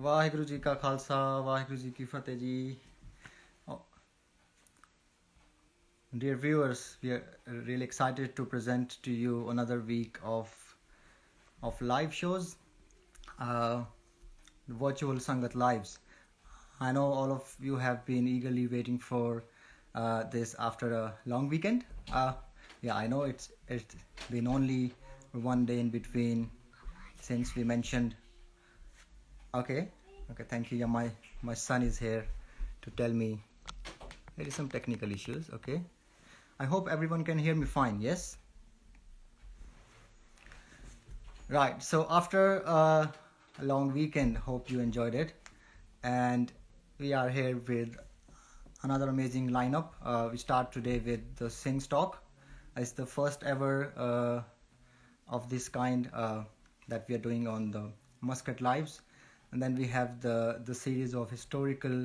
ਵਾਹਿਗੁਰੂ ਜੀ ਕਾ ਖਾਲਸਾ ਵਾਹਿਗੁਰੂ ਜੀ ਕੀ ਫਤਿਹ ਜੀ. Oh, dear viewers, we are really excited to present to you another week of live shows, uh, Virtual Sangat Lives. I know all of you have been eagerly waiting for this after a long weekend. Yeah, I know it's been only one day in between since we mentioned. Okay, okay, thank you. Yeah, my son is here to tell me there is some technical issues. Okay, I hope everyone can hear me fine. Yes. Right. So after a long weekend, hope you enjoyed it, and we are here with another amazing lineup. We start today with the Sing Talk. It's the first ever of this kind that we are doing on the Muscat Lives, and then we have the series of historical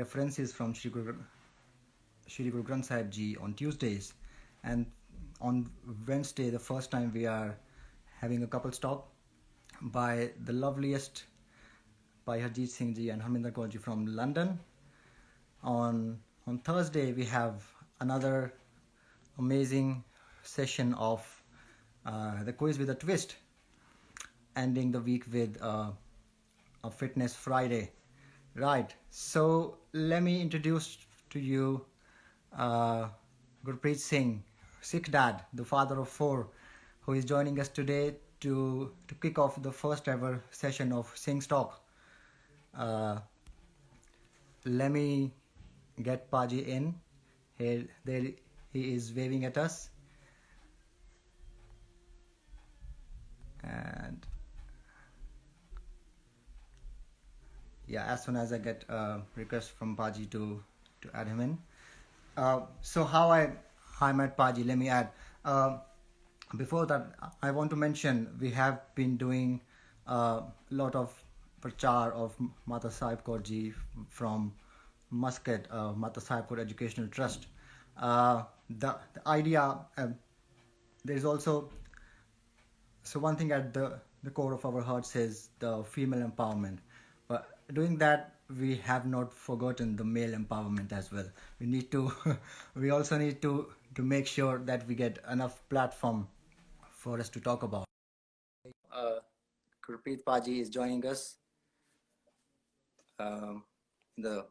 references from Shri Guru Granth Sahib Ji on Tuesdays, and on Wednesday, the first time we are having a couple talk by the loveliest, by Harjeet Singh Ji and Harminder Kaur Ji from London. On Thursday, we have another amazing session of the quiz with a twist, ending the week with a fitness Friday. Right. So let me introduce to you Gurpreet Singh, Sikh dad, the father of four, who is joining us today to kick off the first ever session of Singh's Talk. Let me get Paji in. Here, there he is waving at us. And yeah, as soon as I get a request from Paji to add him in. So how I met Paji, let me add. Before that, I want to mention we have been doing a lot of prachar of Mata Sahib Kaur Ji from Muscat, Mata Sahib Kaur Educational Trust. The idea, there is also, so one thing at the core of our hearts is the female empowerment. But doing that, we have not forgotten the male empowerment as well. We need to, we also need to make sure that we get enough platform for us to talk about. Gurpreet Paji is joining us in the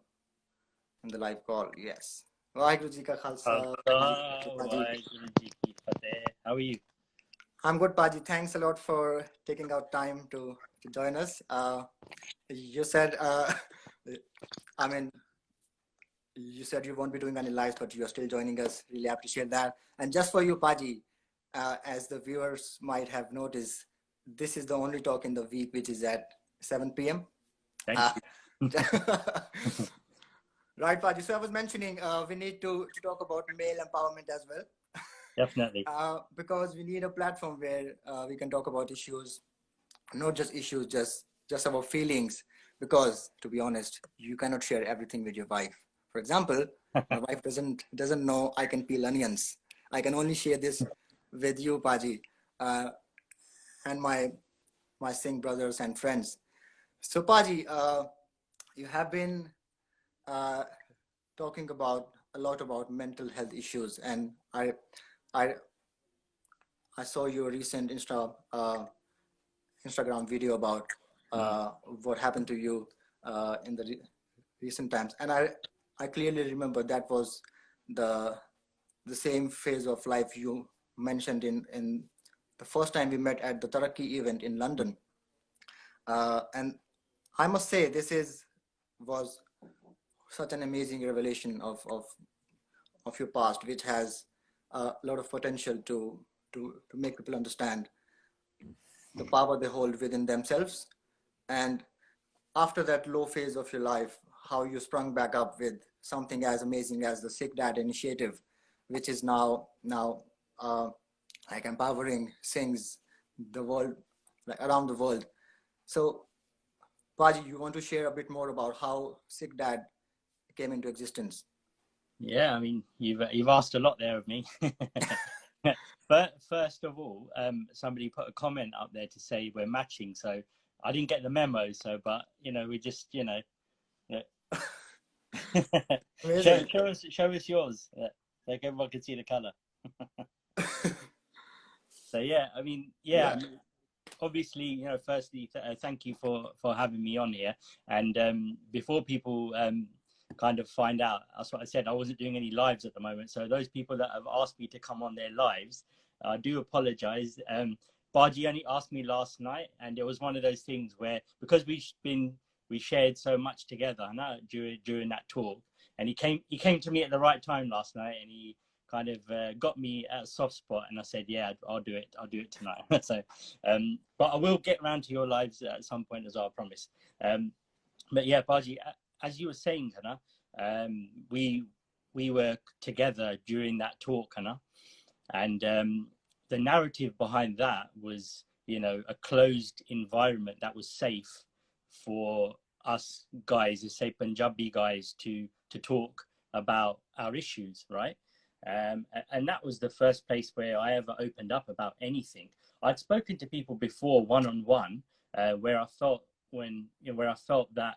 live call. Yes. Vaheguru Ji ka Khalsa. How are you? I'm good, Paji. Thanks a lot for taking out time to join us. You said, I mean, you said you won't be doing any lives, but you're still joining us. Really appreciate that. And just for you, Paji, as the viewers might have noticed, this is the only talk in the week which is at 7 p.m. Thank you. Right, Paji. So I was mentioning we need to talk about male empowerment as well. Definitely. Because we need a platform where we can talk about issues, not just issues, just about feelings. Because to be honest, you cannot share everything with your wife. For example, my wife doesn't know I can peel onions. I can only share this with you, Paji, and my Singh brothers and friends. So, Paji, you have been talking about a lot about mental health issues, and I saw your recent Instagram video about what happened to you in the recent times, and I clearly remember that was the same phase of life you mentioned in the first time we met at the Taraki event in London, and I must say this was such an amazing revelation of your past, which has a lot of potential to make people understand the power they hold within themselves. And after that low phase of your life, how you sprung back up with something as amazing as the Sikh Dad Initiative, which is now like empowering Singhs the world, like around the world. So, Paji, you want to share a bit more about how Sikh Dad came into existence? Yeah, I mean, you've asked a lot there of me. But first of all, somebody put a comment up there to say we're matching. So I didn't get the memo, so but we just yeah. Amazing. Show us yours, like everyone can see the color. So yeah, I mean, yeah, Yeah. obviously, firstly, thank you for having me on here. And before people kind of find out, that's what I said. I wasn't doing any lives at the moment. So those people that have asked me to come on their lives, I do apologize. Baji only asked me last night, and it was one of those things where because we shared so much together, during that talk, and he came to me at the right time last night, and he kind of got me at a soft spot, and I said, yeah, I'll do it tonight. So but I will get around to your lives at some point as well, I promise. But yeah, Baji, as you were saying, Hannah, we were together during that talk, Hannah, and the narrative behind that was, a closed environment that was safe for us guys, say Punjabi guys, to talk about our issues, right? And that was the first place where I ever opened up about anything. I'd spoken to people before one on one, where I felt where I felt that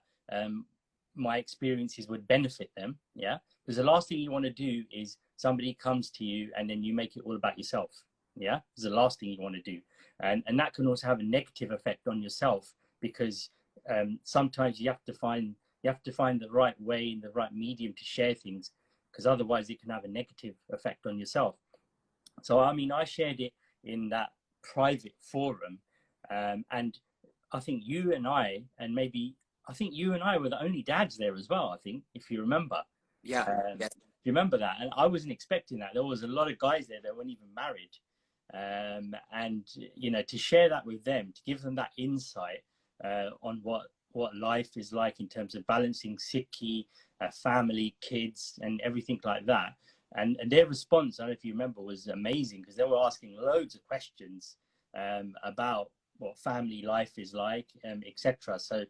my experiences would benefit them. Yeah, because the last thing you want to do is somebody comes to you and then you make it all about yourself. Yeah, it's the last thing you want to do, and that can also have a negative effect on yourself because sometimes you have to find the right way and the right medium to share things, because otherwise it can have a negative effect on yourself. So I mean, I shared it in that private forum, and I think you and I were the only dads there as well. I think, if you remember. Yeah. Do Yes. you remember that? And I wasn't expecting that. There was a lot of guys there that weren't even married, and to share that with them, to give them that insight on what life is like in terms of balancing Sikhi, family, kids, and everything like that. And their response, I don't know if you remember, was amazing because they were asking loads of questions about what family life is like, etc. So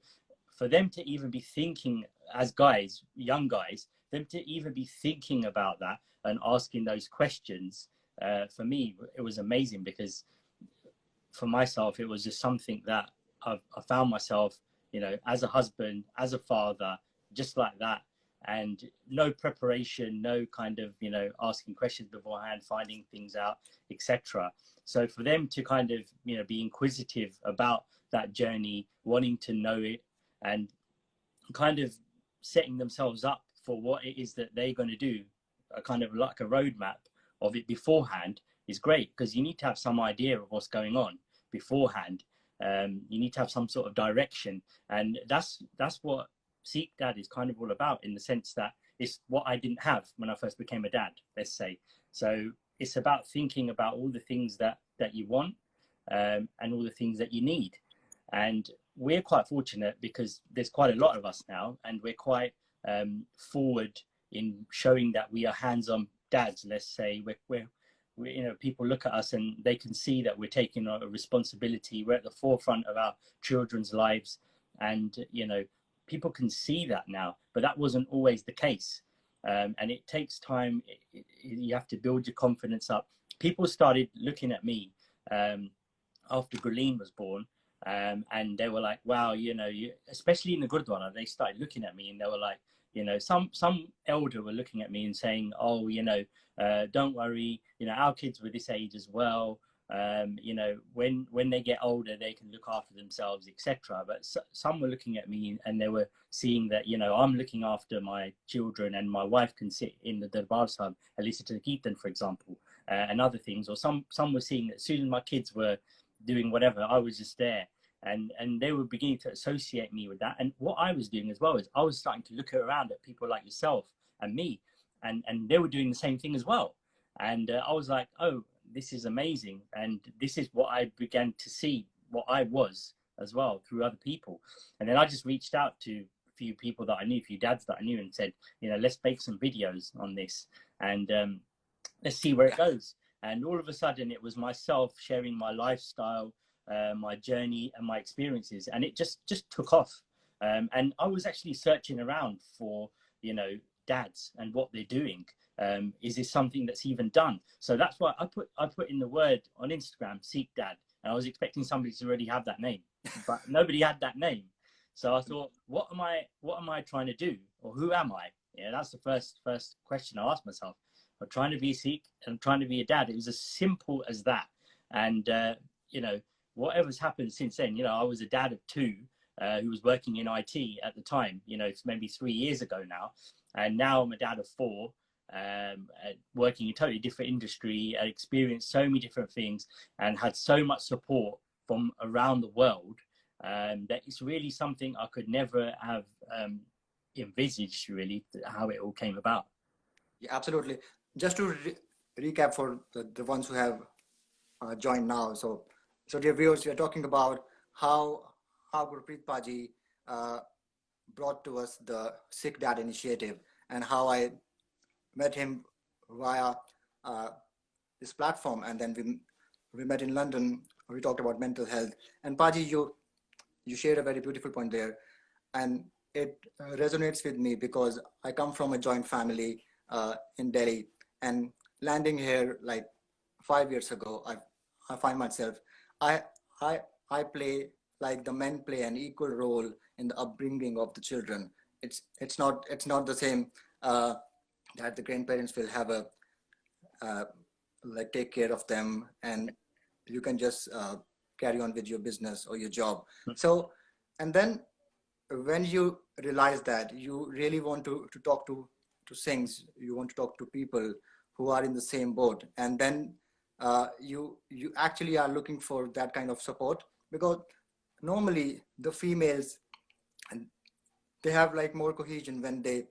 for them to even be thinking as guys, young guys, them to even be thinking about that and asking those questions, for me, it was amazing because for myself, it was just something that I found myself, as a husband, as a father, just like that. And no preparation, no kind of, asking questions beforehand, finding things out, etc. So for them to kind of, be inquisitive about that journey, wanting to know it, and kind of setting themselves up for what it is that they're going to do, a kind of like a roadmap of it beforehand, is great because you need to have some idea of what's going on beforehand. You need to have some sort of direction, and that's what Seek Dad is kind of all about, in the sense that it's what I didn't have when I first became a dad, let's say. So it's about thinking about all the things that you want, and all the things that you need. And we're quite fortunate because there's quite a lot of us now, and we're quite forward in showing that we are hands-on dads. Let's say people look at us and they can see that we're taking a responsibility. We're at the forefront of our children's lives, and people can see that now. But that wasn't always the case, and it takes time. You have to build your confidence up. People started looking at me after Gurleen was born, and they were like, wow, especially in the Gurdwara, they started looking at me and they were like, some elder were looking at me and saying, oh, don't worry, our kids were this age as well. When they get older, they can look after themselves, etc. But some were looking at me and they were seeing that, I'm looking after my children, and my wife can sit in the Darbar Sahib and listen to the Kirtan, for example, and other things. Or some were seeing that as soon as my kids were doing whatever, I was just there. And they were beginning to associate me with that. And what I was doing as well is I was starting to look around at people like yourself and me, and they were doing the same thing as well. And I was like, oh, this is amazing. And this is what I began to see, what I was as well, through other people. And then I just reached out to a few people that I knew, a few dads that I knew, and said, let's make some videos on this, and let's see where it goes. And all of a sudden, it was myself sharing my lifestyle, my journey, and my experiences, and it just took off. And I was actually searching around for dads and what they're doing. Is this something that's even done? So that's why I put in the word on Instagram, Seek Dad, and I was expecting somebody to already have that name. but nobody had that name. So I thought, what am I trying to do, or who am I? Yeah, that's the first question I asked myself. I'm trying to be a Sikh and I'm trying to be a dad. It was as simple as that. And you know, whatever's happened since then, you know, I was a dad of two who was working in IT at the time. You know, it's maybe 3 years ago now, and now I'm a dad of four. Working in a totally different industry, I experienced so many different things and had so much support from around the world, that it's really something I could never have envisaged, really, how it all came about. Yeah, absolutely. Just to recap for the ones who have joined now. So dear viewers, we are talking about how Gurpreet Paji uh, brought to us the Sikh Dad initiative, and how I met him via uh, this platform, and then we met in London. We talked about mental health, and Paji, you shared a very beautiful point there, and it resonates with me because I come from a joint family in Delhi, and landing here like 5 years ago, I find myself, I I I play, like the men play an equal role in the upbringing of the children. It's not the same that the grandparents will have a uh, like take care of them, and you can just carry on with your business or your job. So, and then when you realize that you really want to talk to Singhs, you want to talk to people who are in the same boat, and then you actually are looking for that kind of support, because normally the females, and they have like more cohesion when they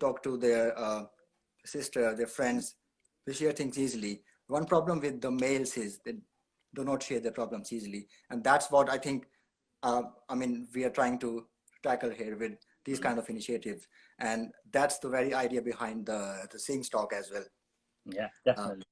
talk to their sister, their friends. They share things easily. One problem with the males is they do not share their problems easily, and that's what I think. I mean, we are trying to tackle here with these kind of initiatives, and that's the very idea behind the Sing Stock as well. Yeah, Uh, definitely.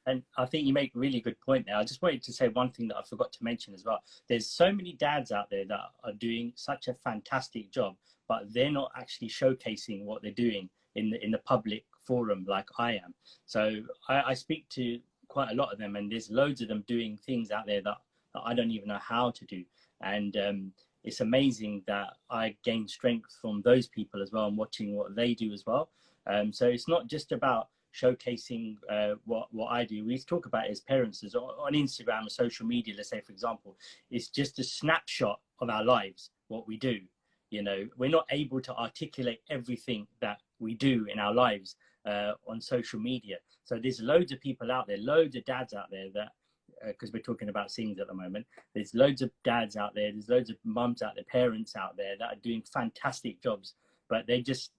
And I think you make a really good point there. I just wanted to say one thing that I forgot to mention as well. There's so many dads out there that are doing such a fantastic job, but they're not actually showcasing what they're doing in the public forum like I am. So I speak to quite a lot of them, and there's loads of them doing things out there that I don't even know how to do. And it's amazing that I gain strength from those people as well, and watching what they do as well. So it's not just about showcasing what I do. We talk about it as parents, as on Instagram or social media, let's say, for example, it's just a snapshot of our lives, what we do. You know, we're not able to articulate everything that we do in our lives on social media. So there's loads of people out there, loads of dads out there that, because we're talking about scenes at the moment, there's loads of dads out there, there's loads of mums out there, parents out there that are doing fantastic jobs, but they just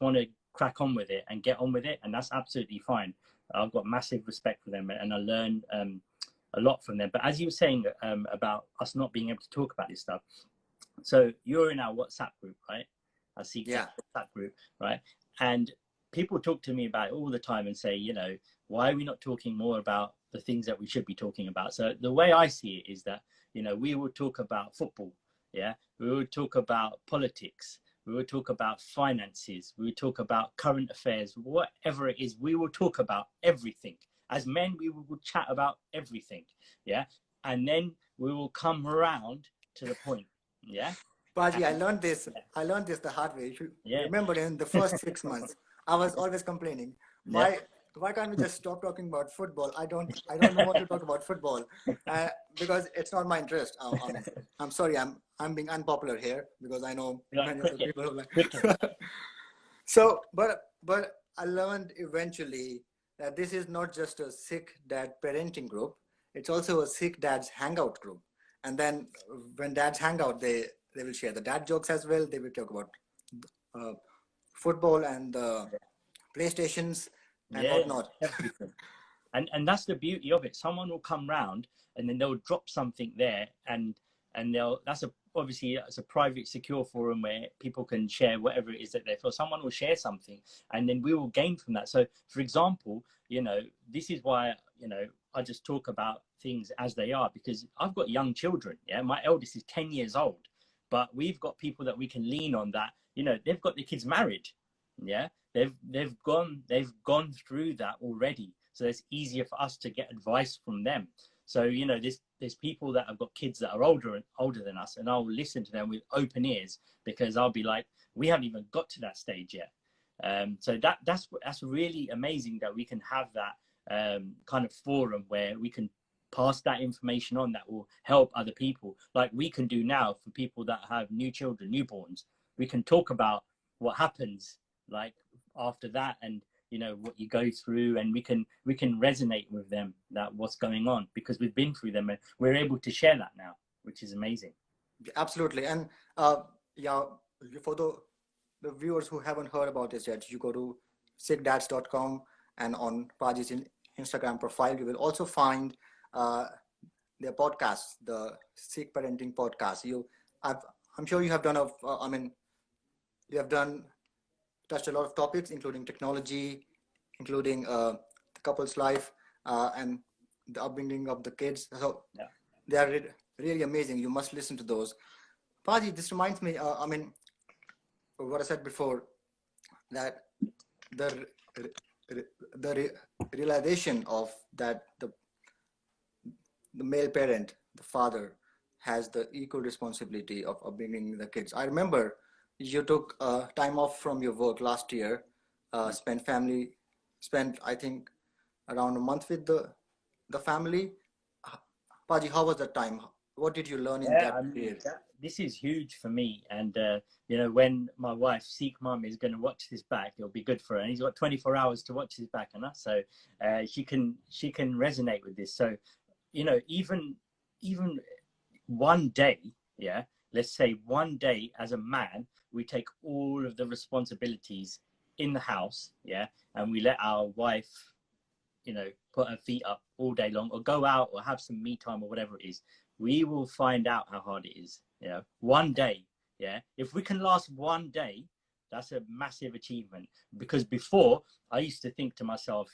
want to crack on with it and get on with it, and that's absolutely fine. I've got massive respect for them, and I learn a lot from them. But as you were saying about us not being able to talk about this stuff, so you're in our WhatsApp group, right? Our Seek yeah, WhatsApp group, right? And people talk to me about it all the time and say, you know, why are we not talking more about the things that we should be talking about? So the way I see it is that, you know, we will talk about football, yeah, we will talk about politics, we will talk about finances, we will talk about current affairs, whatever it is, we will talk about everything. As men, we will chat about everything, yeah, and then we will come around to the point, yeah. Paji, And I learned this the hard way. You yeah, remember, in the first 6 months, I was always complaining, yeah, why can't we just stop talking about football? I don't want to talk about football because it's not my interest. I mean, I'm sorry, I'm being unpopular here, because I know like many other cricket, people who like. cricket. So, but I learned eventually that this is not just a Sikh dad parenting group; it's also a Sikh dads hangout group. And then when dads hang out, they will share the dad jokes as well. They will talk about uh, football and PlayStations and Yeah, whatnot. everything. And that's the beauty of it. Someone will come round and then they'll drop something there, and they'll that's a obviously it's a private secure forum where people can share whatever it is that they feel. Someone will share something and then we will gain from that. So for example, you know, this is why, you know, I just talk about things as they are, because I've got young children. Yeah, my eldest is 10 years old, but we've got people that we can lean on, that, you know, they've got their kids married. Yeah, they've gone through that already, so it's easier for us to get advice from them. So, you know, there's people that have got kids that are older than us, and I'll listen to them with open ears, because I'll be like, we haven't even got to that stage yet. So that's really amazing that we can have that kind of forum where we can pass that information on that will help other people, like we can do now for people that have new children, newborns. We can talk about what happens like after that, and what you go through, and we can resonate with them, that what's going on, because we've been through them, and we're able to share that now, which is amazing. Absolutely. And yeah, for the viewers who haven't heard about this yet, you go to sickdads.com, and on Paji's Instagram profile, you will also find uh, their podcast, the Sick Parenting Podcast. I'm sure you have done I mean, you have touched a lot of topics, including technology, including the couple's life, and the upbringing of the kids. So Yeah. they are really amazing. You must listen to those. Paji, this reminds me, I mean, what I said before, that the the realization of that the male parent, the father, has the equal responsibility of upbringing the kids. I remember you took time off from your work last year, spent I think around a month with the family. Paji, how was that time? What did you learn in Yeah, that I mean, period? this is huge for me. And, when my wife, Sikh mum, is going to watch this back, it'll be good for her. And he's got 24 hours to watch this back, and so she can resonate with this. So, even one day, yeah, let's say one day as a man, we take all of the responsibilities in the house, yeah, and we let our wife, put her feet up all day long, or go out, or have some me time, or whatever it is. We will find out how hard it is. One day, yeah. If we can last one day, that's a massive achievement. Because before, I used to think to myself,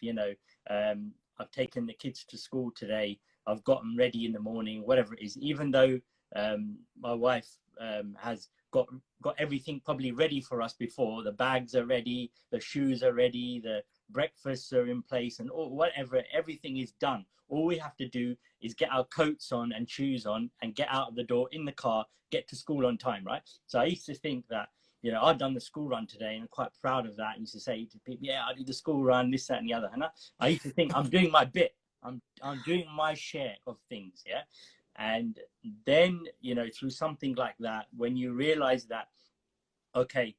I've taken the kids to school today, I've got them ready in the morning, whatever it is. Even though my wife has got everything probably ready for us before. The bags are ready, the shoes are ready, the breakfasts are in place, and whatever, everything is done. All we have to do is get our coats on and shoes on, and get out of the door in the car, get to school on time, right? So I used to think that, I've done the school run today, and I'm quite proud of that. I used to say to people, yeah, I did the school run, this, that, and the other. And I used to think I'm doing my bit. I'm doing my share of things, yeah. And then, through something like that, when you realize that, okay,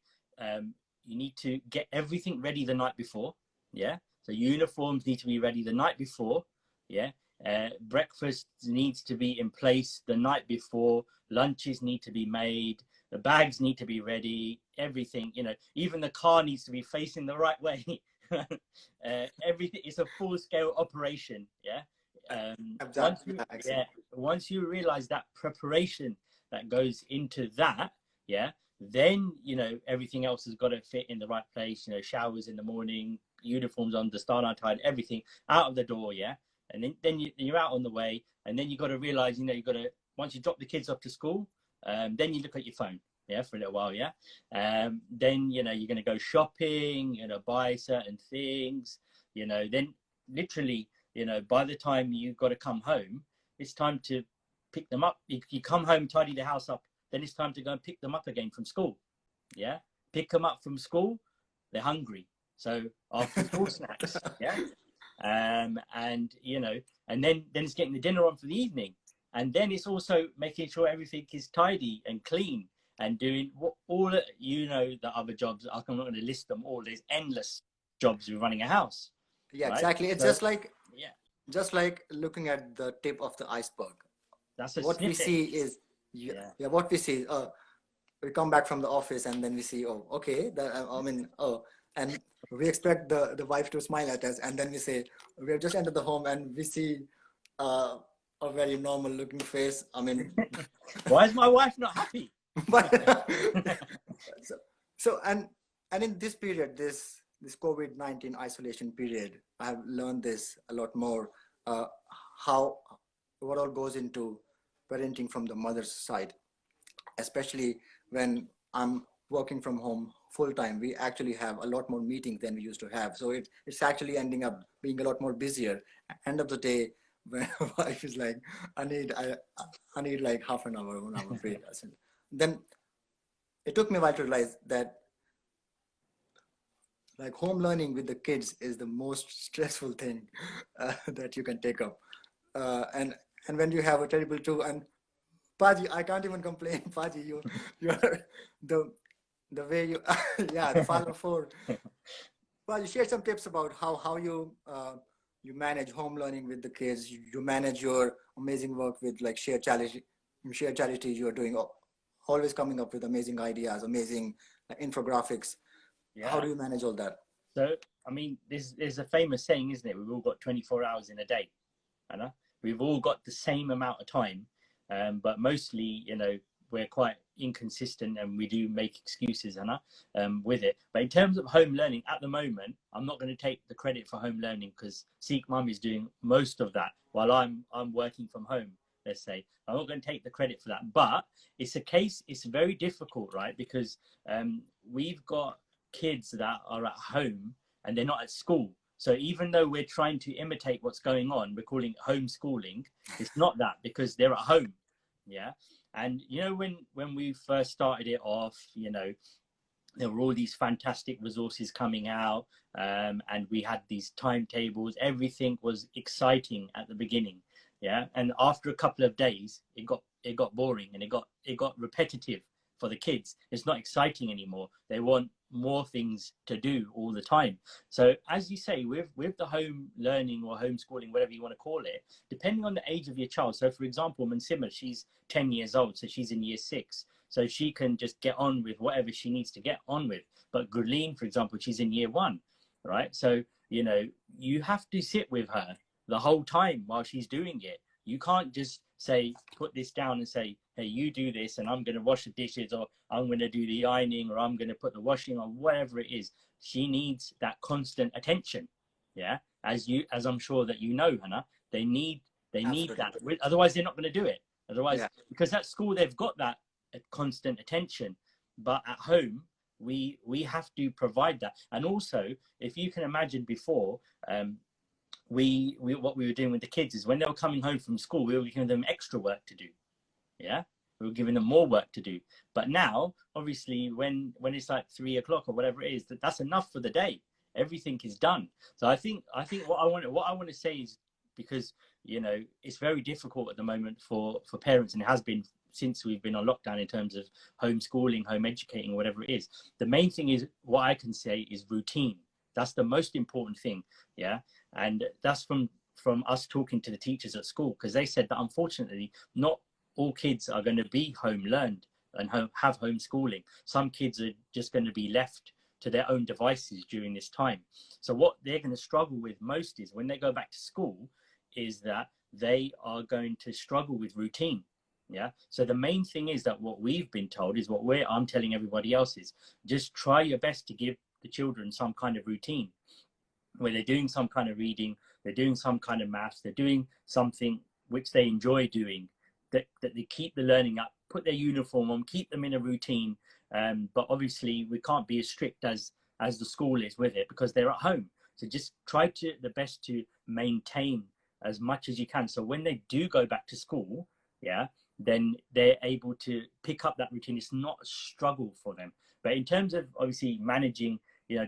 you need to get everything ready the night before, yeah. So uniforms need to be ready the night before, yeah. Breakfast needs to be in place the night before. Lunches need to be made. The bags need to be ready. Everything, even the car needs to be facing the right way. Everything is a full-scale operation, yeah. Once Exactly. you, Yeah, yeah, exactly. once you realize that preparation that goes into that, yeah, then everything else has got to fit in the right place. Showers in the morning, uniforms on, the start tied, everything out of the door, yeah. And then you're out on the way, and then you got to realize, you got to, once you drop the kids off to school, then you look at your phone, yeah, for a little while, yeah. Then you're going to go shopping, buy certain things, then literally, by the time you've got to come home, it's time to pick them up. You come home, tidy the house up, then it's time to go and pick them up again from school, yeah. Pick them up from school, they're hungry, so after school snacks, yeah. And and then it's getting the dinner on for the evening, and then it's also making sure everything is tidy and clean, and doing all the other jobs. I'm not going to list them all. There's endless jobs with running a house, Yeah, right? exactly. It's So yeah, just like looking at the tip of the iceberg. that's a What we snippet. see is, yeah, Yeah, yeah, what we see. We come back from the office, and then we see, oh, okay, I mean, oh, and we expect the wife to smile at us, and then we say, we have just entered the home, and we see uh, a very normal looking face. I mean, why is my wife not happy? but so, so and in this period, this COVID-19 isolation period, I have learned this a lot more. Uh, how what all goes into parenting from the mother's side, especially when I'm working from home full time. We actually have a lot more meetings than we used to have. So it's actually ending up being a lot more busier. End of the day, when my wife is like, I need like half an hour, 1 hour break. I said, then it took me a while to realize that like home learning with the kids is the most stressful thing that you can take up. And when you have a terrible two, and Paji, I can't even complain. Paji, you're the the way you yeah, the father of four. Paji, share some tips about how you you manage home learning with the kids. You manage your amazing work with like shared charities you're doing. Always coming up with amazing ideas, amazing infographics. How Yeah. do you manage all that? So, I mean, there's a famous saying, isn't it? We've all got 24 hours in a day. Anna. We've all got the same amount of time, but mostly, we're quite inconsistent and we do make excuses, Anna, with it. But in terms of home learning, at the moment, I'm not going to take the credit for home learning because Sikh Mum is doing most of that while I'm working from home. Let's say I'm not going to take the credit for that, but it's a case. It's very difficult, right? Because we've got kids that are at home and they're not at school. So even though we're trying to imitate what's going on, we're calling it homeschooling. It's not that because they're at home. Yeah. And when we first started it off, there were all these fantastic resources coming out, and we had these timetables. Everything was exciting at the beginning. Yeah. And after a couple of days, it got boring and it got repetitive for the kids. It's not exciting anymore. They want more things to do all the time. So as you say, with the home learning or homeschooling, whatever you want to call it, depending on the age of your child. So for example, Mansima, she's 10 years old, so she's in year 6. So she can just get on with whatever she needs to get on with. But Gurleen, for example, she's in year 1, right? So, you have to sit with her the whole time while she's doing it. You can't just say, put this down and say, hey, you do this and I'm going to wash the dishes, or I'm going to do the ironing, or I'm going to put the washing on, whatever it is. She needs that constant attention. Yeah. As I'm sure that Hannah, they need Absolutely. that. Otherwise they're not going to do it. Otherwise, Yeah, because at school they've got that constant attention, but at home we have to provide that. And also, if you can imagine before, we what we were doing with the kids is when they were coming home from school, we were giving them extra work to do. Yeah, we were giving them more work to do. But now, obviously, when it's like 3 o'clock or whatever it is, that's enough for the day. Everything is done. So I think what I want to say is, because it's very difficult at the moment for parents, and it has been since we've been on lockdown in terms of homeschooling, home educating, whatever it is. The main thing is, what I can say is routine. That's the most important thing. Yeah. And that's from us talking to the teachers at school, because they said that unfortunately not all kids are going to be home learned and have homeschooling. Some kids are just going to be left to their own devices during this time. So what they're going to struggle with most is when they go back to school, is that they are going to struggle with routine. Yeah. So the main thing is that what we've been told is I'm telling everybody else is, just try your best to give the children some kind of routine where they're doing some kind of reading, they're doing some kind of maths, they're doing something which they enjoy doing, that they keep the learning up, put their uniform on, keep them in a routine. But obviously we can't be as strict as the school is with it because they're at home. So just try to the best to maintain as much as you can. So when they do go back to school, yeah, then they're able to pick up that routine. It's not a struggle for them. But in terms of obviously managing,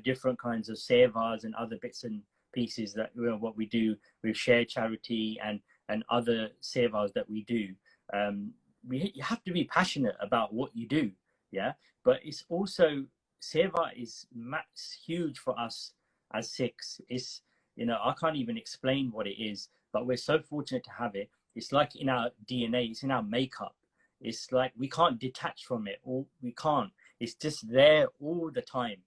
different kinds of sevas and other bits and pieces that what we do with share charity and other sevas that we do, you have to be passionate about what you do. Yeah. But it's also, seva is huge for us as Sikhs. It's, I can't even explain what it is, but we're so fortunate to have it. It's like in our DNA, it's in our makeup. It's like we can't detach from it, or we can't. It's just there all the time.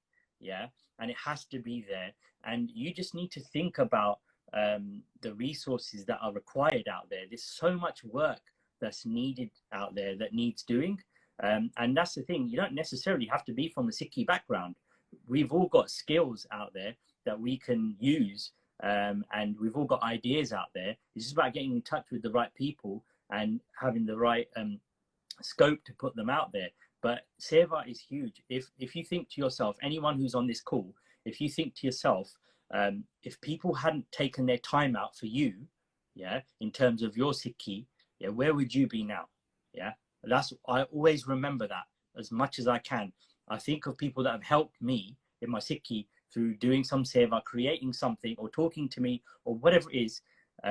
Yeah. And it has to be there. And you just need to think about the resources that are required out there. There's so much work that's needed out there that needs doing. And that's the thing. You don't necessarily have to be from a Sikhi background. We've all got skills out there that we can use, and we've all got ideas out there. It's just about getting in touch with the right people and having the right scope to put them out there. But Seva is huge. If you think to yourself, anyone who's on this call, if you think to yourself, if people hadn't taken their time out for you, yeah, in terms of your Sikhi, yeah, where would you be now? Yeah, I always remember that as much as I can. I think of people that have helped me in my Sikhi through doing some seva, creating something, or talking to me, or whatever it is,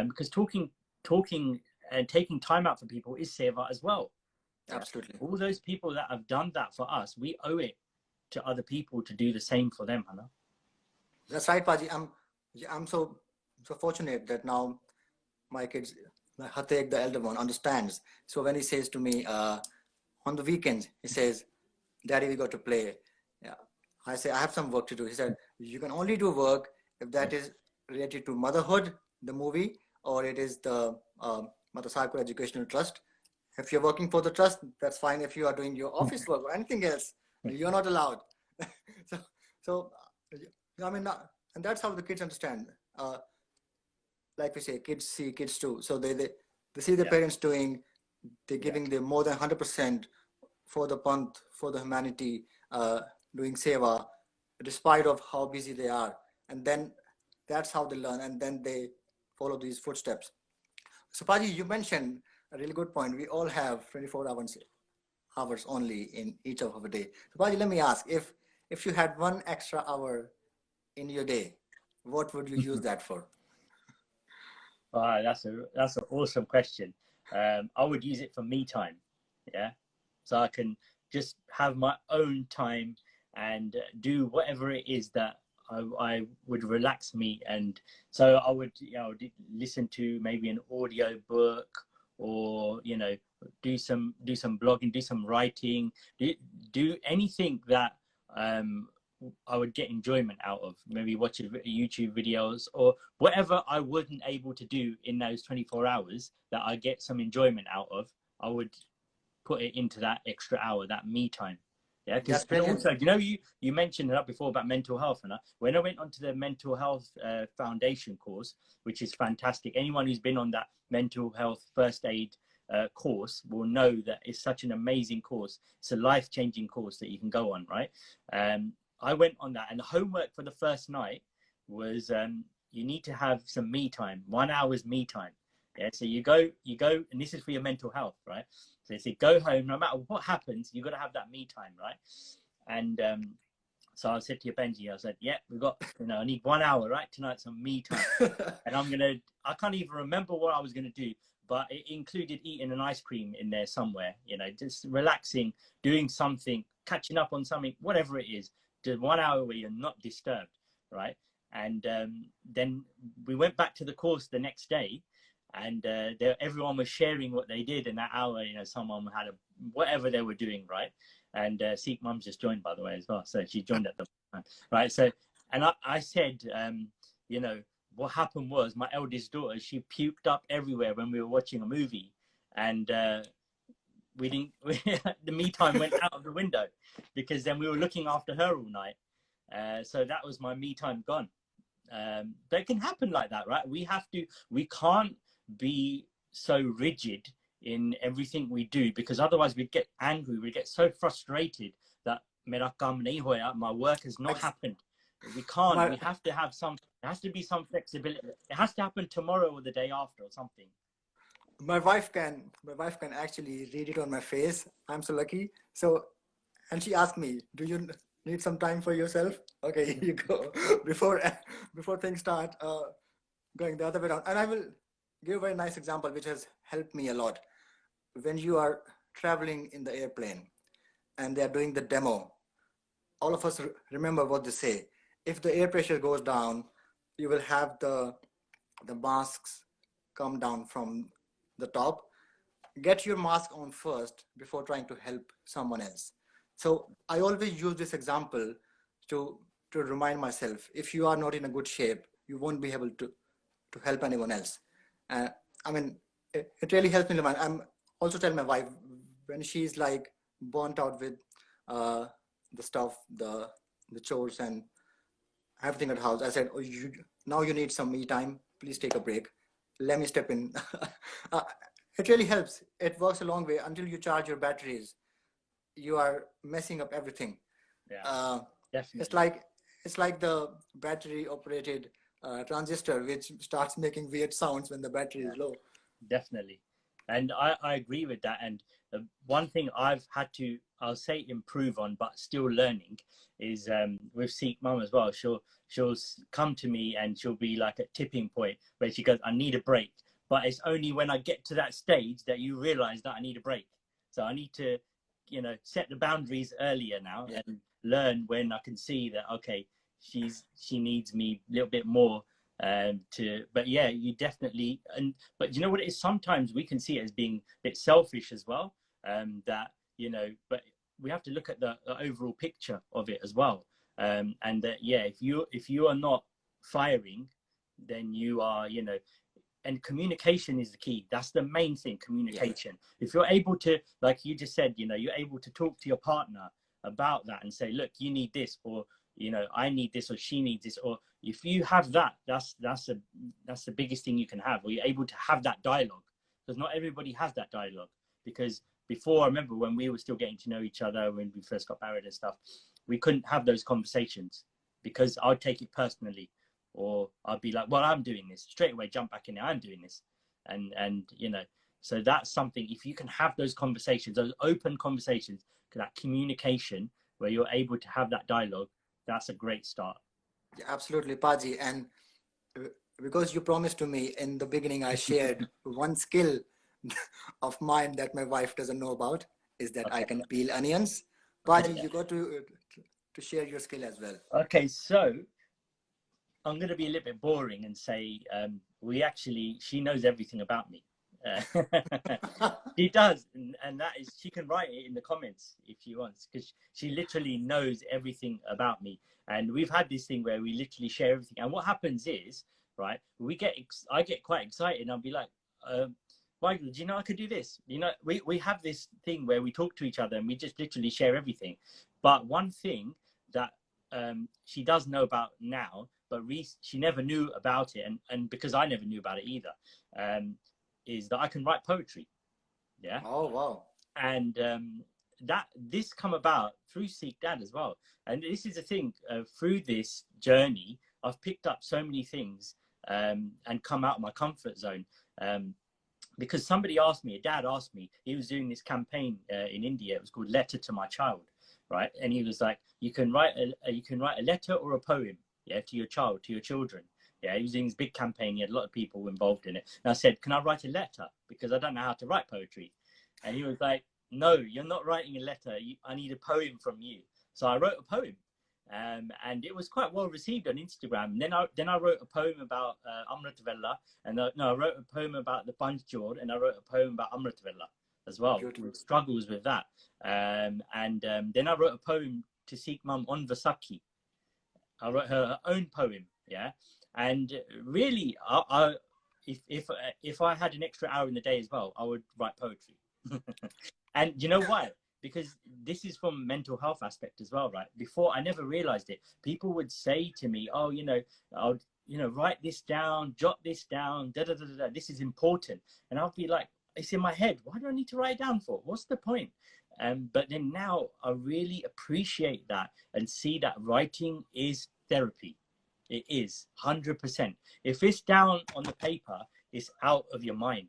because talking, and taking time out for people is seva as well. Yeah, Absolutely. all those people that have done that for us, we owe it to other people to do the same for them, Hannah. That's right, Paji. I'm so fortunate that now my kids, Hatek, the elder one, understands. So when he says to me on the weekends, he says, "Daddy, we got to play." Yeah, I say I have some work to do. He said, "You can only do work if that is related to motherhood, the movie, or it is the Mother Psycho Educational Trust. If you're working for the trust, that's fine. If you are doing your office work or anything else, you're not allowed." so, I mean, and that's how the kids understand. Like we say, kids see kids too. So they see the Yeah, parents doing, they're yeah, giving them more than 100% for the panth, for the humanity, doing seva, despite of how busy they are. And then that's how they learn, and then they follow these footsteps. So Paji, you mentioned a really good point. We all have 24 hours only in each of our day. So Paji, let me ask, if you had one extra hour in your day, what would you use yeah. that for? That's an awesome question. I would use it for me time. Yeah, so I can just have my own time and do whatever it is that I would relax me. And so I would, listen to maybe an audio book, or do some blogging, do some writing, do anything that um, I would get enjoyment out of. Maybe watching YouTube videos or whatever I wasn't able to do in those 24 hours that I get some enjoyment out of. I would put it into that extra hour, that me time. Yeah, That's because brilliant. also, you mentioned that before about mental health, and when I went onto the mental health foundation course, which is fantastic. Anyone who's been on that mental health first aid course will know that it's such an amazing course. It's a life-changing course that you can go on, right? I went on that, and the homework for the first night was you need to have some me time, 1 hour's me time. Yeah, so you go, and this is for your mental health, right? So they say go home, no matter what happens, you got to have that me time, right? And so I said to your Benji, I said, yeah, we got, I need 1 hour, right? Tonight, some me time, and I can't even remember what I was gonna do, but it included eating an ice cream in there somewhere, just relaxing, doing something, catching up on something, whatever it is, just 1 hour where you're not disturbed, right? And then we went back to the course the next day, and everyone was sharing what they did in that hour. Someone had whatever they were doing, right? And Seek Mum's just joined, by the way, as well. So she joined at the time, right? So, and I said, you know, what happened was my eldest daughter, she puked up everywhere when we were watching a movie, and we didn't. The me time went out of the window because then we were looking after her all night. So that was my me time gone. But it can happen like that, right? We can't be so rigid in everything we do, because otherwise we'd get angry, we'd get so frustrated that mera kaam nahi hoya, my work has not happened. We can't. my We have to have some. There has to be some flexibility. It has to happen tomorrow or the day after or something. my wife can actually read it on my face. I'm so lucky. So, and she asked me, "Do you need some time for yourself?" Okay, here you go. Before things start going the other way around, and I will give a very nice example which has helped me a lot. When you are traveling in the airplane and they are doing the demo, all of us remember what they say. If the air pressure goes down, you will have the masks come down from the top. Get your mask on first before trying to help someone else. So I always use this example to remind myself, if you are not in a good shape, you won't be able to help anyone else. uh, I mean, it really helps me remind. I'm also tell my wife when she's like burnt out with uh, the stuff, the chores and everything at house. I said, "Oh, you now you need some me time. Please take a break. Let me step in." uh, it really helps. It works a long way. Until you charge your batteries, you are messing up everything. Yeah, Uh, it's definitely. like it's like the battery operated. transistor which starts making weird sounds when the battery is low. Definitely. And I agree with that. And one thing I've had to, I'll say improve on, but still learning is with Sikh Mum as well. She'll come to me and she'll be like a tipping point where she goes, I need a break. But it's only when I get to that stage that you realize that I need a break. So I need to, set the boundaries earlier now and learn when I can see that, okay, she needs me a little bit more but yeah, you definitely, but you know what it is, sometimes we can see it as being a bit selfish as well, that but we have to look at the overall picture of it as well, and that if you are not firing, then you are, and communication is the key. That's the main thing, communication. If you're able to, like you just said, you're able to talk to your partner about that and say, look, you need this, or I need this, or she needs this, or if you have that, that's the biggest thing you can have, or you're able to have that dialogue, because not everybody has that dialogue. Because before, I remember when we were still getting to know each other, when we first got married and stuff, we couldn't have those conversations because I'd take it personally, or I'd be like, well, I'm doing this, straight away jump back in there, I'm doing this, and so that's something. If you can have those conversations, those open conversations, that communication where you're able to have that dialogue, that's a great start. Yeah, absolutely, Paji. And because you promised to me in the beginning, I shared one skill of mine that my wife doesn't know about, is that I can peel onions. Paji, you got to share your skill as well. Okay, so I'm going to be a little bit boring and say she knows everything about me. She does, and that is, she can write it in the comments if she wants, because she literally knows everything about me. And we've had this thing where we literally share everything. And what happens is, right, I get quite excited, and I'll be like, Michael, do you know I could do this? We have this thing where we talk to each other and we just literally share everything. But one thing that she does know about now, but she never knew about it, and because I never knew about it either, is that I can write poetry. Yeah. Oh, wow. And this come about through Sikh Dad as well. And this is the thing, through this journey, I've picked up so many things and come out of my comfort zone. Because somebody asked me, a dad asked me, he was doing this campaign in India. It was called Letter to My Child, right? And he was like, you can write a letter or a poem, to your child, to your children. Yeah, he was doing this big campaign. He had a lot of people involved in it. And I said, can I write a letter? Because I don't know how to write poetry. And he was like, no, you're not writing a letter. I need a poem from you. So I wrote a poem. And it was quite well received on Instagram. And then I wrote a poem about Amritavella. And I wrote a poem about the Panchjord. And I wrote a poem about Amritavella as well. Struggles with that. Then I wrote a poem to Sikh Mum on Vaisakhi. I wrote her own poem. Yeah. And really, if I had an extra hour in the day as well, I would write poetry. And you know why? Because this is from mental health aspect as well, right? Before, I never realized it. People would say to me, oh, I'll, write this down, jot this down, da da da da. This is important. And I'll be like, it's in my head. Why do I need to write it down for? What's the point? But then now I really appreciate that and see that writing is therapy. It is 100%. If it's down on the paper, it's out of your mind.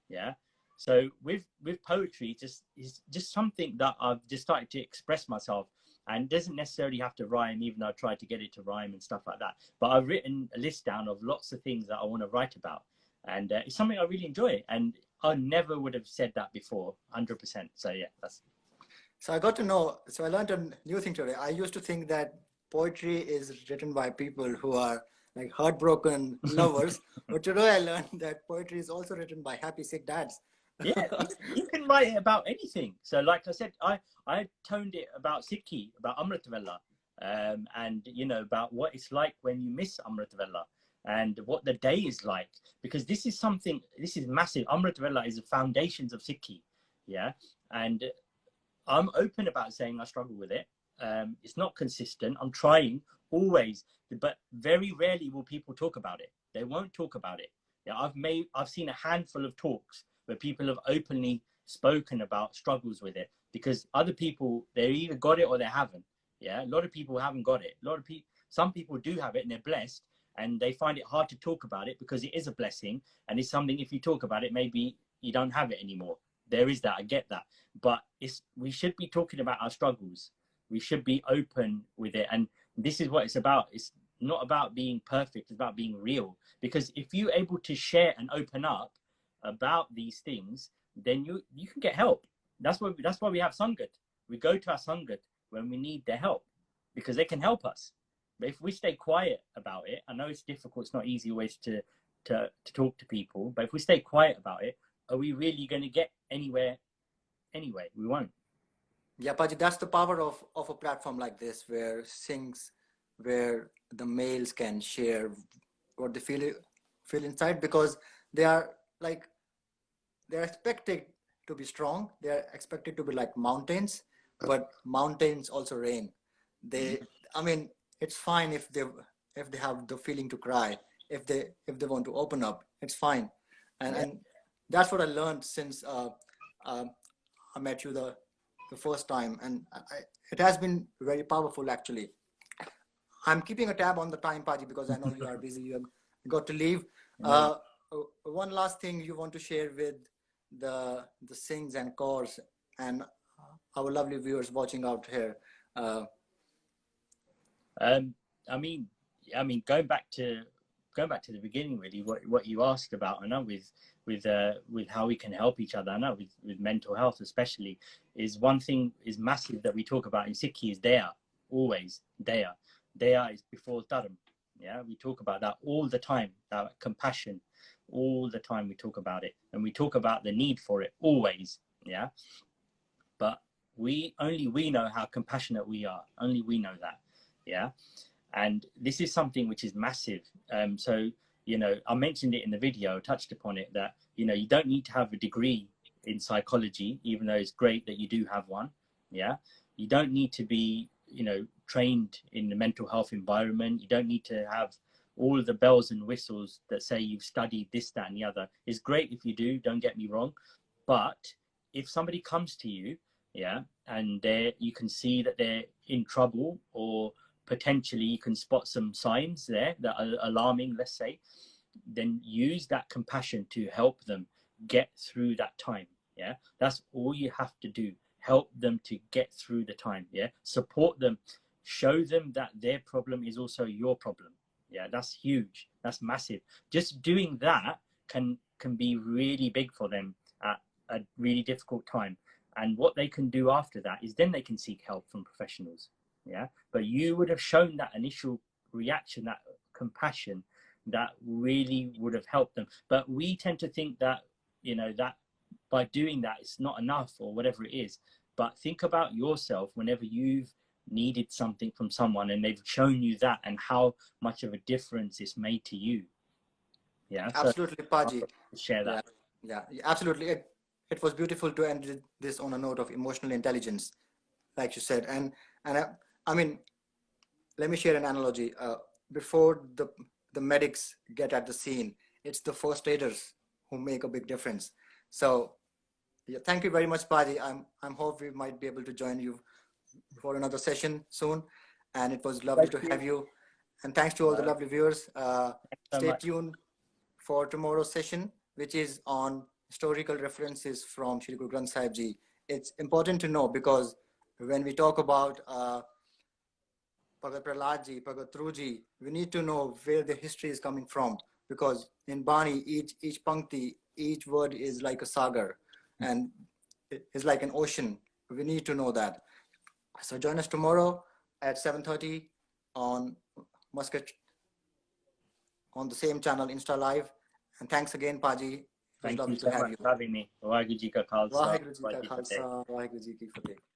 Yeah. So with poetry, it's just something that I've just started to express myself, and doesn't necessarily have to rhyme, even though I tried to get it to rhyme and stuff like that. But I've written a list down of lots of things that I want to write about, and it's something I really enjoy. And I never would have said that before, 100%. So yeah, that's. So I got to know. So I learned a new thing today. I used to think that poetry is written by people who are like heartbroken lovers, but today I learned that poetry is also written by happy Sikh dads. Yeah, you can write it about anything. So like I said, I toned it about Sikhi, about Amritavella, and about what it's like when you miss Amritavella, and what the day is like, because this is massive. Amritavella is the foundations of Sikhi. Yeah. And I'm open about saying I struggle with it. It's not consistent. I'm trying always, but very rarely will people talk about it. They won't talk about it. Yeah, I've seen a handful of talks where people have openly spoken about struggles with it, because other people, they either got it or they haven't. Yeah, a lot of people haven't got it. Some people do have it and they're blessed, and they find it hard to talk about it because it is a blessing, and it's something, if you talk about it, maybe you don't have it anymore. There is that, I get that, but we should be talking about our struggles. We should be open with it, and this is what it's about. It's not about being perfect, it's about being real. Because if you're able to share and open up about these things, then you can get help. That's why we have Sangat. We go to our Sangat when we need their help, because they can help us. But if we stay quiet about it, I know it's difficult, it's not easy always to talk to people, but if we stay quiet about it, are we really going to get anywhere anyway? We won't. Yeah, Paji, that's the power of a platform like this, where the males can share what they feel inside, because they are like, they're expected to be strong. They're expected to be like mountains, but mountains also rain. They, I mean, it's fine if they have the feeling to cry, if they want to open up, it's fine. And Yeah. that's what I learned since uh, I met you the first time, and it has been very powerful actually. I'm keeping a tab on the time, Paji, because I know you are busy. You have got to leave. No. Uh, One last thing you want to share with the Singhs and Kaurs and our lovely viewers watching out here. Uh, Um, I mean, going back to the beginning, really, what you asked about. I know with how we can help each other. I know with mental health, especially, is one thing is massive that we talk about in Sikhi is daya, always daya. Daya is before dharm. Yeah, we talk about that all the time. That compassion, all the time we talk about it, and we talk about the need for it always. Yeah, but we know how compassionate we are. Only we know that. Yeah, and this is something which is massive. So I mentioned it in the video, touched upon it, that you don't need to have a degree in psychology, even though it's great that you do have one. Yeah, you don't need to be trained in the mental health environment. You don't need to have all of the bells and whistles that say you've studied this, that, and the other. It's great if you do, don't get me wrong, but if somebody comes to you, yeah, and you can see that they're in trouble, or potentially you can spot some signs there that are alarming, let's say, then use that compassion to help them get through that time. Yeah, that's all you have to do. Help them to get through the time. Yeah, support them, show them that their problem is also your problem. Yeah, that's huge, that's massive. Just doing that can be really big for them at a really difficult time. And what they can do after that is then they can seek help from professionals. Yeah, but you would have shown that initial reaction, that compassion, that really would have helped them. But we tend to think that that by doing that it's not enough, or whatever it is. But think about yourself whenever you've needed something from someone and they've shown you that, and how much of a difference it's made to you. Yeah, so Absolutely, I'll Paji. share Yeah, that. yeah, absolutely. It was beautiful to end this on a note of emotional intelligence, like you said. And I mean, let me share an analogy. Before the medics get at the scene, it's the first aiders who make a big difference. So yeah, thank you very much, Paji. I'm hope we might be able to join you for another session soon. And it was lovely Thank to you. have you. And thanks to all the lovely viewers. So Stay much. tuned for tomorrow's session, which is on historical references from Shri Guru Granth Sahib Ji. It's important to know, because when we talk about Bhagat Prahlad Ji, Bhagat Dhruv Ji, we need to know where the history is coming from, because in Bani, each pankti, each word is like a sagar, and it is like an ocean. We need to know that. So join us tomorrow at 7:30 on Muscat, on the same channel, Insta Live. And thanks again, Paji. It was Thank you lovely to so have much you. for having me. Waheguru Ji Ka Khalsa, Waheguru Ji Ka Waheguru Ji Ki Fateh. Khalsa, Waheguru Ji Ki Fateh.